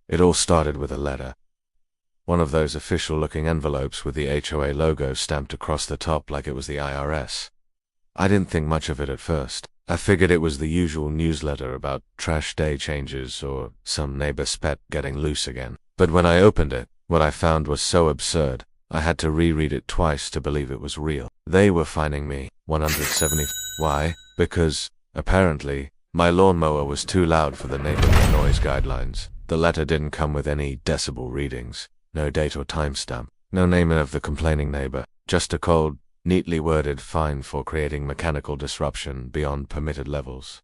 It all started with a letter. One of those official-looking envelopes with the HOA logo stamped across the top like it was the IRS. I didn't think much of it at first. I figured it was the usual newsletter about trash day changes or some neighbor's pet getting loose again. But when I opened it, what I found was so absurd, I had to reread it twice to believe it was real. They were fining me $170. Why? Because, apparently, my lawnmower was too loud for the neighborhood noise guidelines. The letter didn't come with any decibel readings, no date or timestamp, no name of the complaining neighbor, just a cold, neatly worded fine for creating mechanical disruption beyond permitted levels.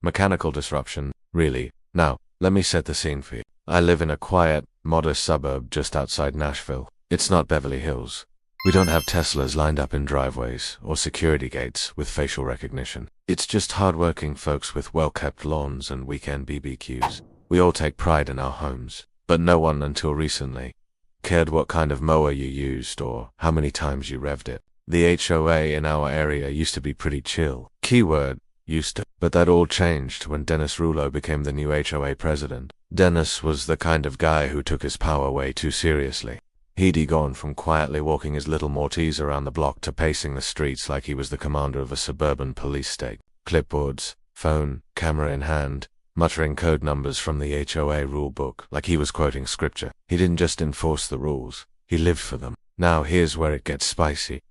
Mechanical disruption, really? Now, let me set the scene for you. I live in a quiet, modest suburb just outside Nashville. It's not Beverly Hills. We don't have Teslas lined up in driveways or security gates with facial recognition. It's just hard-working folks with well-kept lawns and weekend BBQs. We all take pride in our homes, but no one until recently cared what kind of mower you used or how many times you revved it. The HOA in our area used to be pretty chill. Keyword, used to. But that all changed when Dennis Rouleau became the new HOA president. Dennis was the kind of guy who took his power way too seriously. He'd gone from quietly walking his little Maltese around the block to pacing the streets like he was the commander of a suburban police state. Clipboards, phone, camera in hand, muttering code numbers from the HOA rulebook like he was quoting scripture. He didn't just enforce the rules, he lived for them. Now here's where it gets spicy.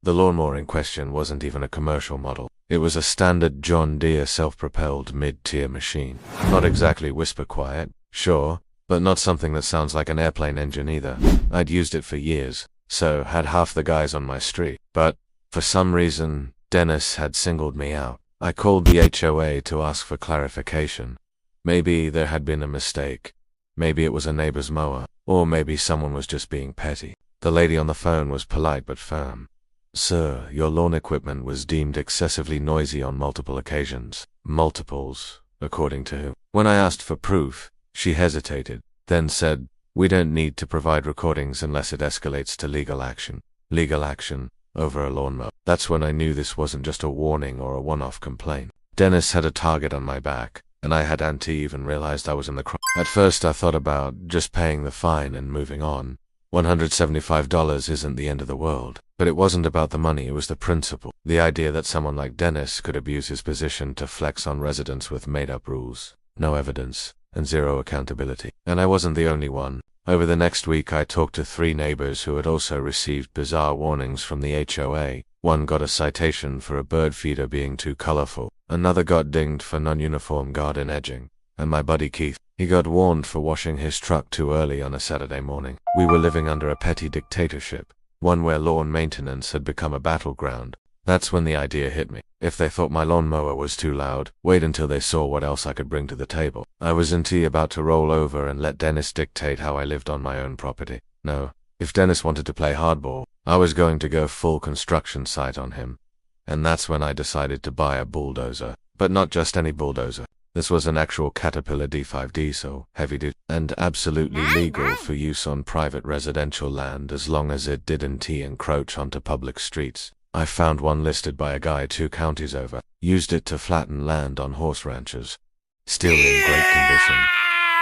The lawnmower in question wasn't even a commercial model. It was a standard John Deere self-propelled mid-tier machine. Not exactly whisper quiet, sure, but not something that sounds like an airplane engine either. I'd used it for years, so had half the guys on my street. But, for some reason, Dennis had singled me out. I called the HOA to ask for clarification. Maybe there had been a mistake. Maybe it was a neighbor's mower. Or maybe someone was just being petty. The lady on the phone was polite but firm. Sir, your lawn equipment was deemed excessively noisy on multiple occasions. Multiples, according to who? When I asked for proof, she hesitated, then said, "We don't need to provide recordings unless it escalates to legal action." Legal action over a lawnmower. That's when I knew this wasn't just a warning or a one-off complaint. Dennis had a target on my back, and I hadn't even realized I was in the crowd. At first I thought about just paying the fine and moving on. $175 isn't the end of the world. But it wasn't about the money, it was the principle. The idea that someone like Dennis could abuse his position to flex on residents with made-up rules. No evidence, and zero accountability. And I wasn't the only one. Over the next week I talked to 3 neighbors who had also received bizarre warnings from the HOA. One got a citation for a bird feeder being too colorful. Another got dinged for non-uniform garden edging. And my buddy Keith, he got warned for washing his truck too early on a Saturday morning. We were living under a petty dictatorship. One where lawn maintenance had become a battleground. That's when the idea hit me. If they thought my lawnmower was too loud, wait until they saw what else I could bring to the table. I was about to roll over and let Dennis dictate how I lived on my own property. No, if Dennis wanted to play hardball, I was going to go full construction site on him. And that's when I decided to buy a bulldozer. But not just any bulldozer. This was an actual Caterpillar D5 diesel, heavy-duty, and absolutely legal for use on private residential land as long as it didn't encroach onto public streets. I found one listed by a guy 2 counties over. Used it to flatten land on horse ranches. Still in great condition.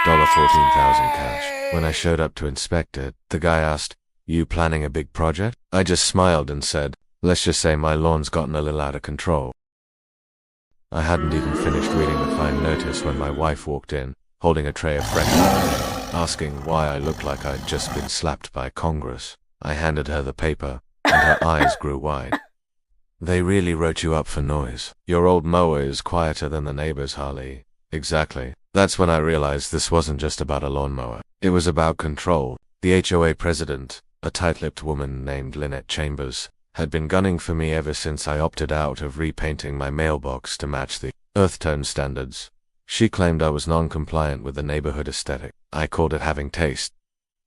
$14,000 cash. When I showed up to inspect it, the guy asked, "You planning a big project?" I just smiled and said, "Let's just say my lawn's gotten a little out of control." I hadn't even finished reading the fine notice when my wife walked in, holding a tray of breakfast, asking why I looked like I'd just been slapped by Congress. I handed her the paper, and her eyes grew wide. "They really wrote you up for noise. Your old mower is quieter than the neighbor's, Harley." Exactly. That's when I realized this wasn't just about a lawnmower. It was about control. The HOA president, a tight-lipped woman named Lynette Chambers, had been gunning for me ever since I opted out of repainting my mailbox to match the earth tone standards. She claimed I was non-compliant with the neighborhood aesthetic. I called it having taste.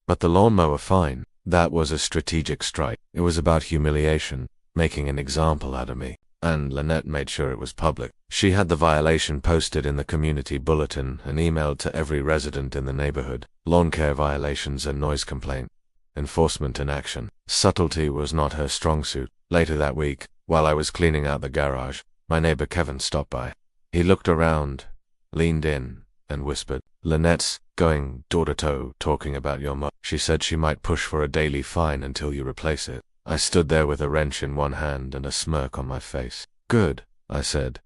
But the lawnmower fine, that was a strategic strike. It was about humiliation, making an example out of me. And Lynette made sure it was public. She had the violation posted in the community bulletin and emailed to every resident in the neighborhood. Lawn care violations and noise complaint. Enforcement in action. Subtlety was not her strong suit. Later that week, while I was cleaning out the garage, my neighbor Kevin stopped by. He looked around, leaned in, and whispered, "Lynette's going door-to-toe talking about your mom. She said she might push for a daily fine until you replace it." I stood there with a wrench in one hand and a smirk on my face. "Good," I said.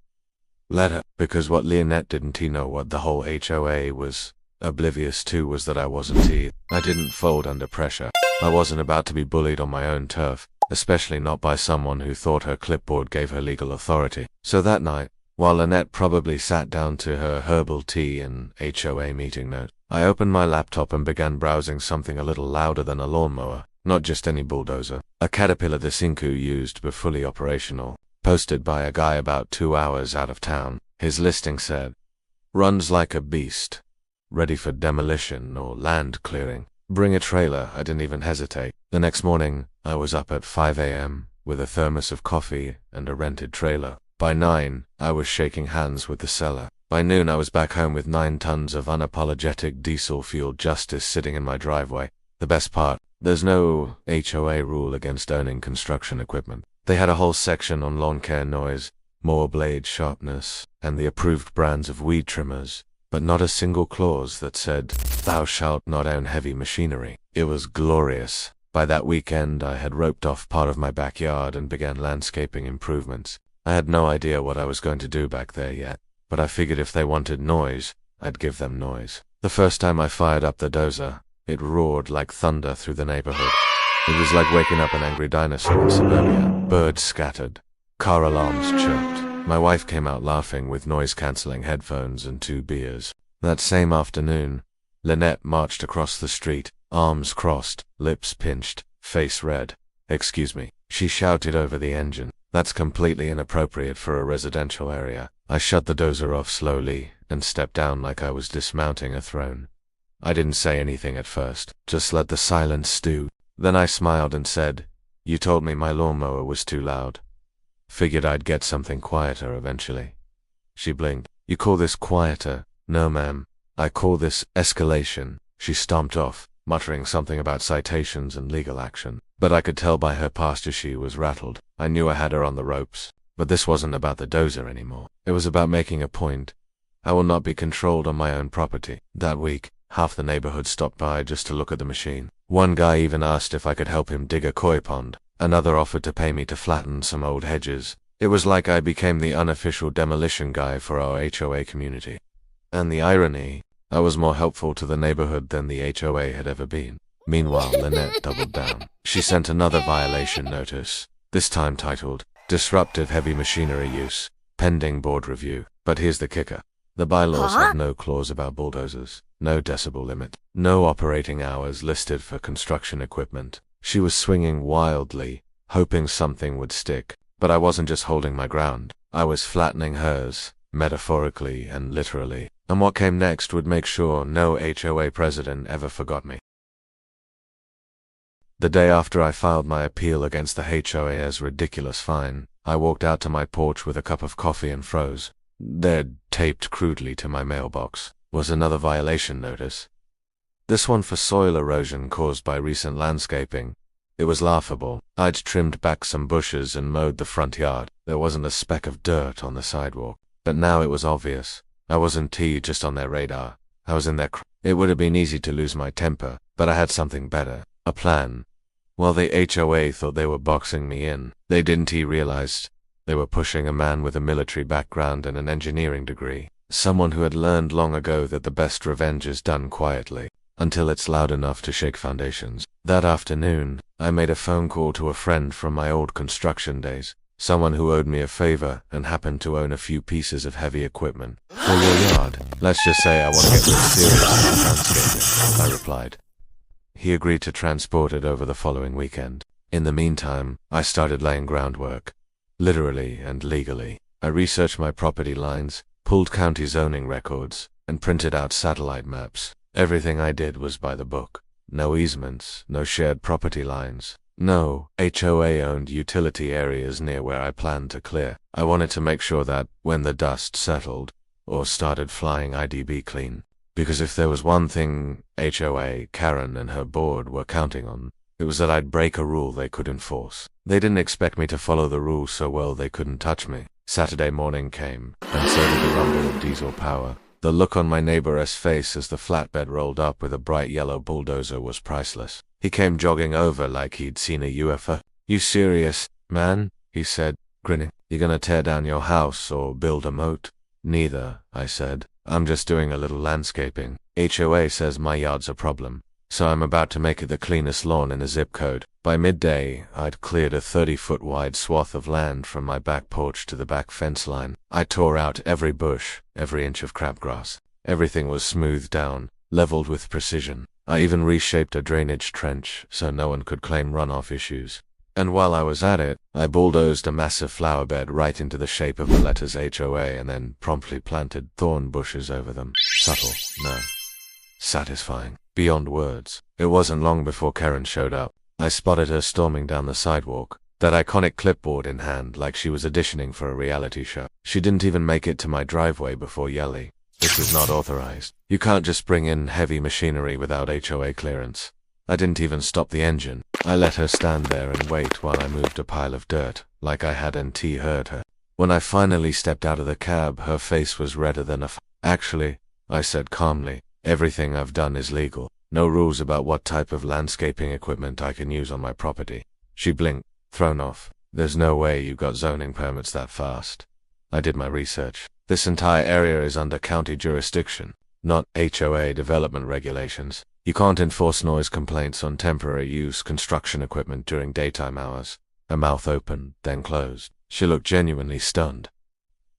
"Let her," because what Lynette didn't know what the whole HOA was oblivious to was that I wasn't either. I didn't fold under pressure. I wasn't about to be bullied on my own turf, especially not by someone who thought her clipboard gave her legal authority. So that night, while Lynette probably sat down to her herbal tea and HOA meeting note, I opened my laptop and began browsing something a little louder than a lawnmower, not just any bulldozer. A Caterpillar de Cinco used but fully operational, posted by a guy about 2 hours out of town. His listing said, "Runs like a beast. Ready for demolition or land clearing. Bring a trailer." I didn't even hesitate. The next morning, I was up at 5 a.m. with a thermos of coffee and a rented trailer. By 9, I was shaking hands with the seller. By noon, I was back home with 9 tons of unapologetic diesel-fueled justice sitting in my driveway. The best part, there's no HOA rule against owning construction equipment. They had a whole section on lawn care noise, mower blade sharpness, and the approved brands of weed trimmers, but not a single clause that said, "Thou shalt not own heavy machinery." It was glorious. By that weekend, I had roped off part of my backyard and began landscaping improvements. I had no idea what I was going to do back there yet, but I figured if they wanted noise, I'd give them noise. The first time I fired up the dozer, it roared like thunder through the neighborhood. It was like waking up an angry dinosaur in suburbia. Birds scattered. Car alarms chirped. My wife came out laughing with noise-canceling headphones and 2 beers. That same afternoon, Lynette marched across the street, arms crossed, lips pinched, face red. "Excuse me," she shouted over the engine. "That's completely inappropriate for a residential area." I shut the dozer off slowly and stepped down like I was dismounting a throne. I didn't say anything at first, just let the silence stew. Then I smiled and said, "You told me my lawnmower was too loud. Figured I'd get something quieter eventually." She blinked. "You call this quieter?" "No, ma'am. I call this escalation." She stomped off, muttering something about citations and legal action. But I could tell by her posture she was rattled. I knew I had her on the ropes. But this wasn't about the dozer anymore. It was about making a point. I will not be controlled on my own property. That week, half the neighborhood stopped by just to look at the machine. One guy even asked if I could help him dig a koi pond. Another offered to pay me to flatten some old hedges. It was like I became the unofficial demolition guy for our HOA community. And the irony, I was more helpful to the neighborhood than the HOA had ever been. Meanwhile, Lynette doubled down. She sent another violation notice, this time titled, "Disruptive Heavy Machinery Use, Pending Board Review." But here's the kicker. The bylaws have no clause about bulldozers, no decibel limit, no operating hours listed for construction equipment. She was swinging wildly, hoping something would stick. But I wasn't just holding my ground. I was flattening hers, metaphorically and literally. And what came next would make sure no HOA president ever forgot me. The day after I filed my appeal against the HOA's ridiculous fine, I walked out to my porch with a cup of coffee and froze. There, taped crudely to my mailbox, was another violation notice. This one for soil erosion caused by recent landscaping. It was laughable. I'd trimmed back some bushes and mowed the front yard. There wasn't a speck of dirt on the sidewalk. But now it was obvious. I wasn't just on their radar. I was in their It would have been easy to lose my temper, but I had something better. A plan. While the HOA thought they were boxing me in, they didn't realize they were pushing a man with a military background and an engineering degree. Someone who had learned long ago that the best revenge is done quietly, until it's loud enough to shake foundations. That afternoon, I made a phone call to a friend from my old construction days, someone who owed me a favor and happened to own a few pieces of heavy equipment. "For your yard, let's just say I want to get real serious about landscaping," I replied. He agreed to transport it over the following weekend. In the meantime, I started laying groundwork. Literally and legally. I researched my property lines, pulled county zoning records, and printed out satellite maps. Everything I did was by the book. No easements, no shared property lines, no HOA-owned utility areas near where I planned to clear. I wanted to make sure that, when the dust settled, or started flying IDB clean, because if there was one thing HOA Karen and her board were counting on, it was that I'd break a rule they could enforce. They didn't expect me to follow the rules so well they couldn't touch me. Saturday morning came, and so did the rumble of diesel power. The look on my neighbor's face as the flatbed rolled up with a bright yellow bulldozer was priceless. He came jogging over like he'd seen a UFO. "You serious, man?" he said, grinning. "You gonna tear down your house or build a moat?" "Neither," I said. "I'm just doing a little landscaping. HOA says my yard's a problem, so I'm about to make it the cleanest lawn in the zip code." By midday, I'd cleared a 30-foot wide swath of land from my back porch to the back fence line. I tore out every bush, every inch of crabgrass. Everything was smoothed down, leveled with precision. I even reshaped a drainage trench so no one could claim runoff issues. And while I was at it, I bulldozed a massive flower bed right into the shape of the letters HOA and then promptly planted thorn bushes over them. Subtle, no. Satisfying, beyond words. It wasn't long before Karen showed up. I spotted her storming down the sidewalk, that iconic clipboard in hand like she was auditioning for a reality show. She didn't even make it to my driveway before yelling, "This is not authorized. You can't just bring in heavy machinery without HOA clearance." I didn't even stop the engine. I let her stand there and wait while I moved a pile of dirt, like I hadn't heard her. When I finally stepped out of the cab, her face was redder than "Actually," I said calmly, "everything I've done is legal. No rules about what type of landscaping equipment I can use on my property." She blinked, thrown off. "There's no way you got zoning permits that fast." I did my research. This entire area is under county jurisdiction, not HOA development regulations. You can't enforce noise complaints on temporary use construction equipment during daytime hours. Her mouth opened, then closed. She looked genuinely stunned.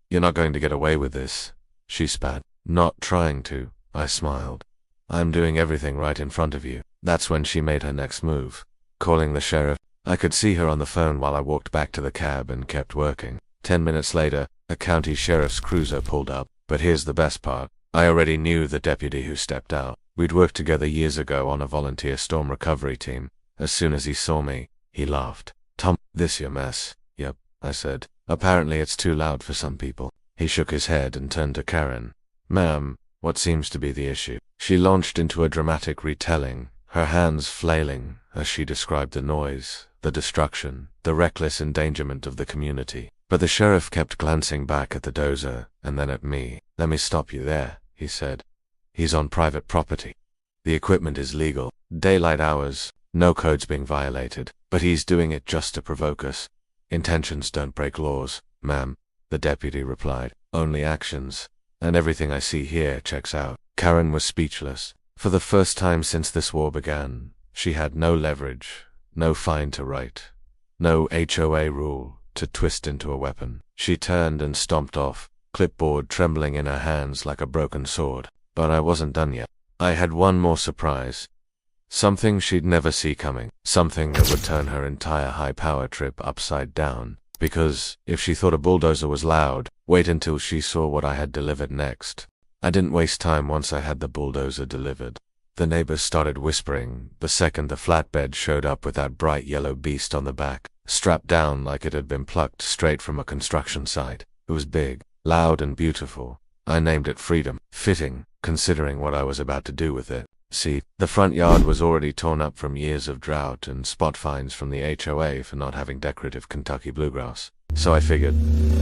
"You're not going to get away with this," she spat. "Not trying to," I smiled. "I'm doing everything right in front of you." That's when she made her next move, calling the sheriff. I could see her on the phone while I walked back to the cab and kept working. 10 minutes later, a county sheriff's cruiser pulled up. But here's the best part. I already knew the deputy who stepped out. We'd worked together years ago on a volunteer storm recovery team. As soon as he saw me, he laughed. "Tom, this your mess?" "Yep," I said. "Apparently it's too loud for some people." He shook his head and turned to Karen. "Ma'am, what seems to be the issue?" She launched into a dramatic retelling, her hands flailing as she described the noise, the destruction, the reckless endangerment of the community. But the sheriff kept glancing back at the dozer and then at me. "Let me stop you there," he said. "He's on private property. The equipment is legal. Daylight hours, no codes being violated. But he's doing it just to provoke us." "Intentions don't break laws, ma'am," the deputy replied. "Only actions. And everything I see here checks out." Karen was speechless. For the first time since this war began, she had no leverage, no fine to write, no HOA rule to twist into a weapon. She turned and stomped off, clipboard trembling in her hands like a broken sword. But I wasn't done yet. I had one more surprise. Something she'd never see coming. Something that would turn her entire high-power trip upside down. Because if she thought a bulldozer was loud, wait until she saw what I had delivered next. I didn't waste time once I had the bulldozer delivered. The neighbors started whispering the second the flatbed showed up with that bright yellow beast on the back, strapped down like it had been plucked straight from a construction site. It was big, loud, and beautiful. I named it Freedom. Fitting, considering what I was about to do with it. See, the front yard was already torn up from years of drought and spot fines from the HOA for not having decorative Kentucky bluegrass. So I figured,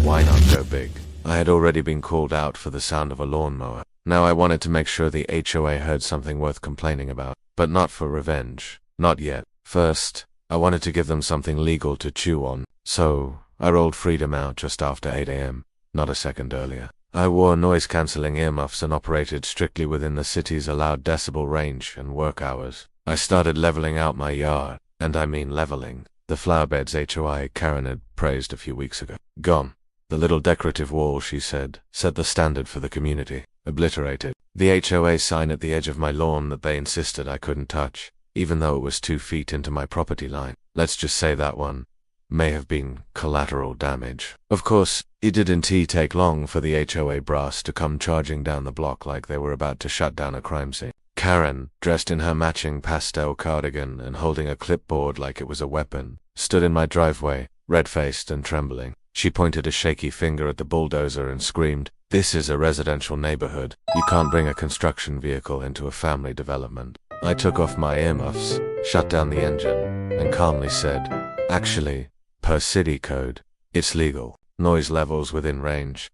why not go big? I had already been called out for the sound of a lawnmower. Now I wanted to make sure the HOA heard something worth complaining about. But not for revenge. Not yet. First, I wanted to give them something legal to chew on. So I rolled Freedom out just after 8 a.m., not a second earlier. I wore noise-canceling earmuffs and operated strictly within the city's allowed decibel range and work hours. I started leveling out my yard, and I mean leveling. The flowerbeds HOA Karen had praised a few weeks ago. Gone. The little decorative wall, she said, set the standard for the community. Obliterated. The HOA sign at the edge of my lawn that they insisted I couldn't touch, even though it was 2 feet into my property line. Let's just say that one may have been collateral damage. Of course, it didn't take long for the HOA brass to come charging down the block like they were about to shut down a crime scene. Karen, dressed in her matching pastel cardigan and holding a clipboard like it was a weapon, stood in my driveway, red-faced and trembling. She pointed a shaky finger at the bulldozer and screamed, "This is a residential neighborhood. You can't bring a construction vehicle into a family development." I took off my earmuffs, shut down the engine, and calmly said, "Actually, per city code, it's legal. Noise levels within range."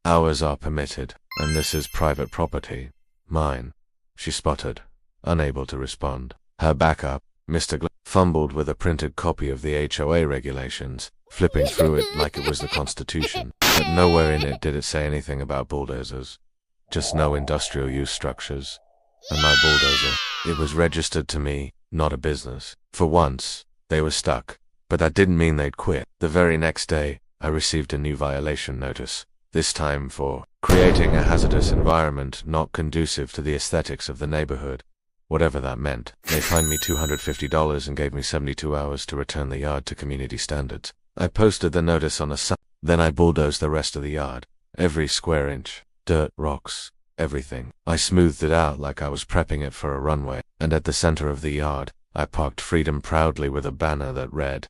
Hours are permitted, and this is private property. Mine. She sputtered, unable to respond. Her backup, Mr. fumbled with a printed copy of the HOA regulations, flipping through it like it was the Constitution. But nowhere in it did it say anything about bulldozers. Just no industrial use structures. And my bulldozer. It was registered to me, not a business. For once, they were stuck. But that didn't mean they'd quit. The very next day, I received a new violation notice. This time for creating a hazardous environment not conducive to the aesthetics of the neighborhood. Whatever that meant. They fined me $250 and gave me 72 hours to return the yard to community standards. I posted the notice on a sign. Then I bulldozed the rest of the yard. Every square inch. Dirt, rocks, everything. I smoothed it out like I was prepping it for a runway. And at the center of the yard, I parked Freedom proudly with a banner that read,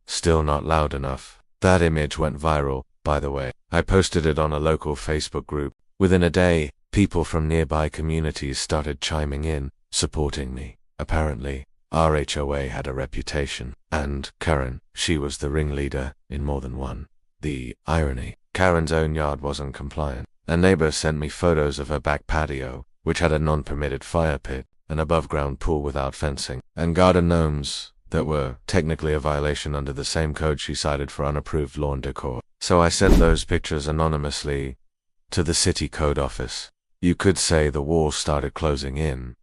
"Still not loud enough." That image went viral, by the way. I posted it on a local Facebook group. Within a day, people from nearby communities started chiming in, supporting me. Apparently, our HOA had a reputation. And Karen, she was the ringleader in more than one. The irony. Karen's own yard wasn't compliant. A neighbor sent me photos of her back patio, which had a non-permitted fire pit, an above-ground pool without fencing, and garden gnomes that were technically a violation under the same code she cited for unapproved lawn decor. So I sent those pictures anonymously to the city code office. You could say the walls started closing in,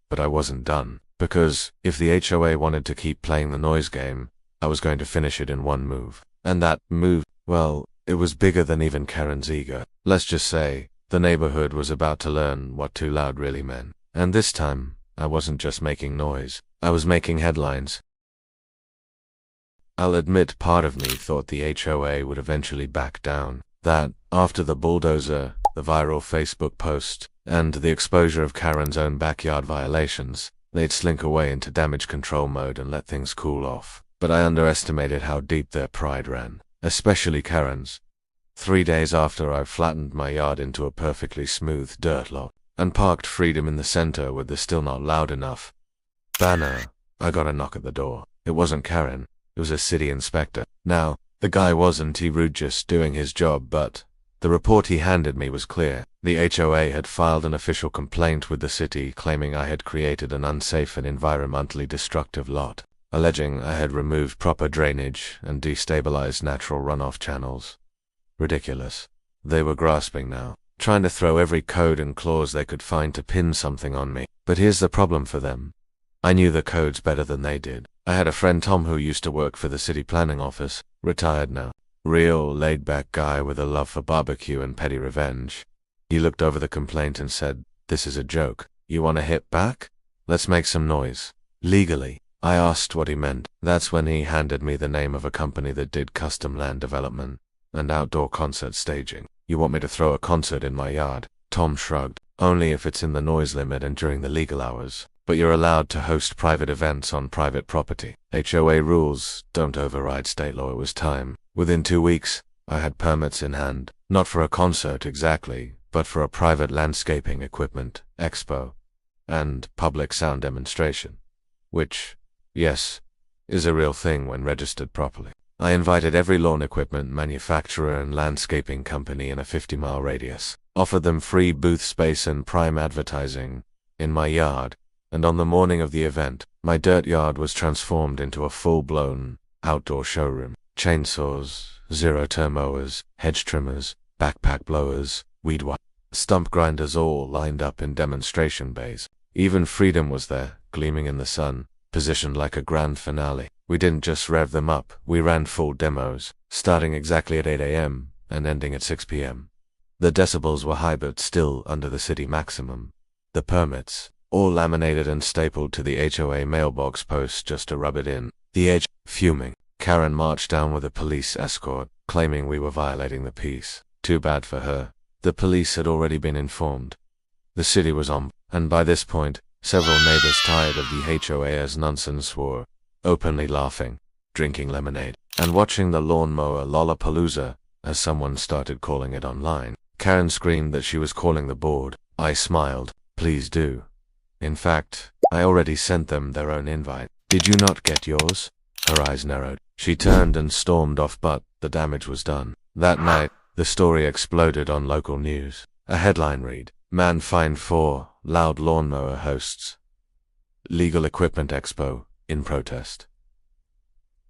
but I wasn't done, because if the HOA wanted to keep playing the noise game, I was going to finish it in one move. And that move, well, it was bigger than even Karen's ego. Let's just say, the neighborhood was about to learn what too loud really meant. And this time, I wasn't just making noise, I was making headlines. I'll admit part of me thought the HOA would eventually back down. That, after the bulldozer, the viral Facebook post, and the exposure of Karen's own backyard violations, they'd slink away into damage control mode and let things cool off. But I underestimated how deep their pride ran, especially Karen's. 3 days after I flattened my yard into a perfectly smooth dirt lot, and parked Freedom in the center with the "Still not loud enough" banner, I got a knock at the door. It wasn't Karen. It was a city inspector. Now, the guy wasn't rude, just doing his job, but the report he handed me was clear. The HOA had filed an official complaint with the city claiming I had created an unsafe and environmentally destructive lot, alleging I had removed proper drainage and destabilized natural runoff channels. Ridiculous. They were grasping now, trying to throw every code and clause they could find to pin something on me. But here's the problem for them. I knew the codes better than they did. I had a friend Tom who used to work for the city planning office, retired now. Real laid-back guy with a love for barbecue and petty revenge. He looked over the complaint and said, "This is a joke. You want to hit back? Let's make some noise." Legally. I asked what he meant. That's when he handed me the name of a company that did custom land development and outdoor concert staging. "You want me to throw a concert in my yard?" Tom shrugged. "Only if it's in the noise limit and during the legal hours. But you're allowed to host private events on private property. HOA rules don't override state law." It was time. Within 2 weeks, I had permits in hand. Not for a concert exactly, but for a private landscaping equipment, expo, and public sound demonstration. Which, yes, is a real thing when registered properly. I invited every lawn equipment manufacturer and landscaping company in a 50-mile radius, offered them free booth space and prime advertising in my yard, and on the morning of the event, my dirt yard was transformed into a full-blown outdoor showroom. Chainsaws, zero-turn mowers, hedge trimmers, backpack blowers, weed whackers, stump grinders all lined up in demonstration bays. Even Freedom was there, gleaming in the sun, positioned like a grand finale. We didn't just rev them up, we ran full demos, starting exactly at 8 a.m. and ending at 6 p.m. The decibels were high but still under the city maximum. The permits, all laminated and stapled to the HOA mailbox post just to rub it in. Fuming. Karen marched down with a police escort, claiming we were violating the peace. Too bad for her. The police had already been informed. The city was on, and by this point, several neighbors tired of the HOA's nonsense were openly laughing, drinking lemonade, and watching the Lawnmower Lollapalooza, as someone started calling it online. Karen screamed that she was calling the board. I smiled. "Please do. In fact, I already sent them their own invite." "Did you not get yours?" Her eyes narrowed. She turned and stormed off, but the damage was done. That night, The story exploded on local news. A headline read, "Man fined for loud lawnmower hosts. Legal Equipment Expo in protest.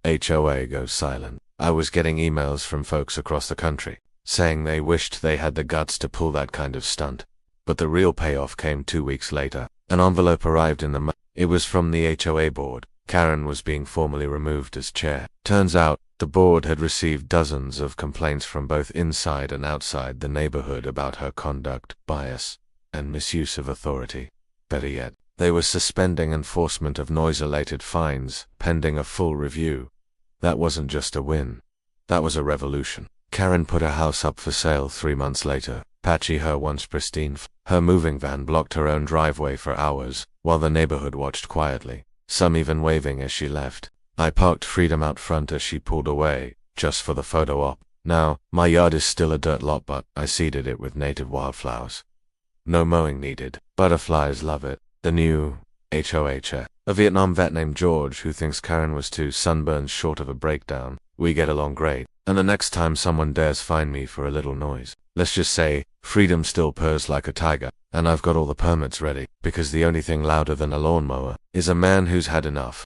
HOA goes silent." I was getting emails from folks across the country saying they wished they had the guts to pull that kind of stunt. But the real payoff came 2 weeks later. An envelope arrived in the mail. It was from the HOA board. Karen was being formally removed as chair. Turns out, the board had received dozens of complaints from both inside and outside the neighborhood about her conduct, bias, and misuse of authority. Better yet, they were suspending enforcement of noise-related fines, pending a full review. That wasn't just a win. That was a revolution. Karen put her house up for sale 3 months later. Patchy her once pristine. Her moving van blocked her own driveway for hours, while the neighborhood watched quietly, some even waving as she left. I parked Freedom out front as she pulled away, just for the photo op. Now, my yard is still a dirt lot, but I seeded it with native wildflowers. No mowing needed. Butterflies love it. The new HOA chair. A Vietnam vet named George who thinks Karen was 2 sunburns short of a breakdown. We get along great. And the next time someone dares fine me for a little noise, let's just say, Freedom still purrs like a tiger, and I've got all the permits ready, because the only thing louder than a lawnmower is a man who's had enough.